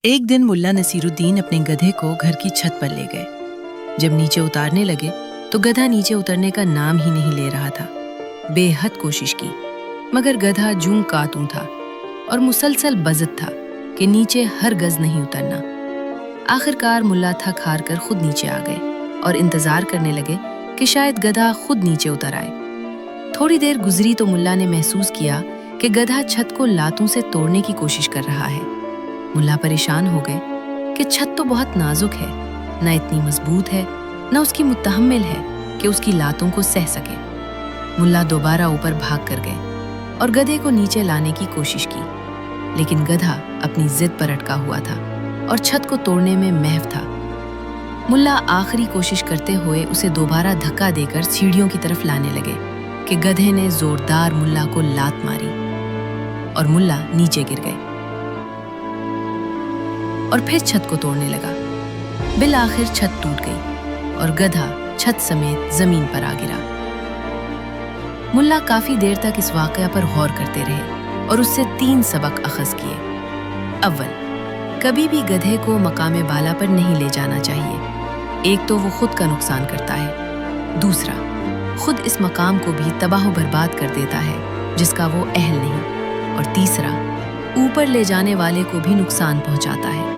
एक दिन मुल्ला नसीरुद्दीन अपने गधे को घर की छत पर ले गए। जब नीचे उतारने लगे तो गधा नीचे उतरने का नाम ही नहीं ले रहा था। बेहद कोशिश की मगर गधा जूं का तूं था और मुसलसल बज़द था कि नीचे हर गज नहीं उतरना। आखिरकार मुल्ला थक हार कर खुद नीचे आ गए और इंतजार करने लगे कि शायद गधा खुद नीचे उतर आए। थोड़ी देर गुजरी तो मुल्ला ने महसूस किया कि गधा छत को लातों से तोड़ने की कोशिश कर रहा है। मुल्ला परेशान हो गए कि छत तो बहुत नाजुक है, न इतनी मजबूत है, न उसकी मुतहम्मिल है कि उसकी लातों को सह सके। मुल्ला दोबारा ऊपर भाग कर गए और गधे को नीचे लाने की कोशिश की, लेकिन गधा अपनी जिद पर अटका हुआ था और छत को तोड़ने में महव था। मुल्ला आखिरी कोशिश करते हुए उसे दोबारा धक्का देकर सीढ़ियों की तरफ लाने लगे कि गधे ने जोरदार मुल्ला को लात मारी और मुल्ला नीचे गिर गए और फिर छत को तोड़ने लगा। बिल आखिर छत टूट गई और गधा छत समेत जमीन पर आ गिरा। मुल्ला काफी देर तक इस वाकया पर गौर करते रहे और उससे 3 सबक अखज़ किए। अव्वल, कभी भी गधे को मकामे बाला पर नहीं ले जाना चाहिए। एक तो वो खुद का नुकसान करता है, दूसरा खुद इस मकाम को भी तबाह बर्बाद कर देता है जिसका वो अहल नहीं, और तीसरा ऊपर ले जाने वाले को भी नुकसान पहुंचाता है।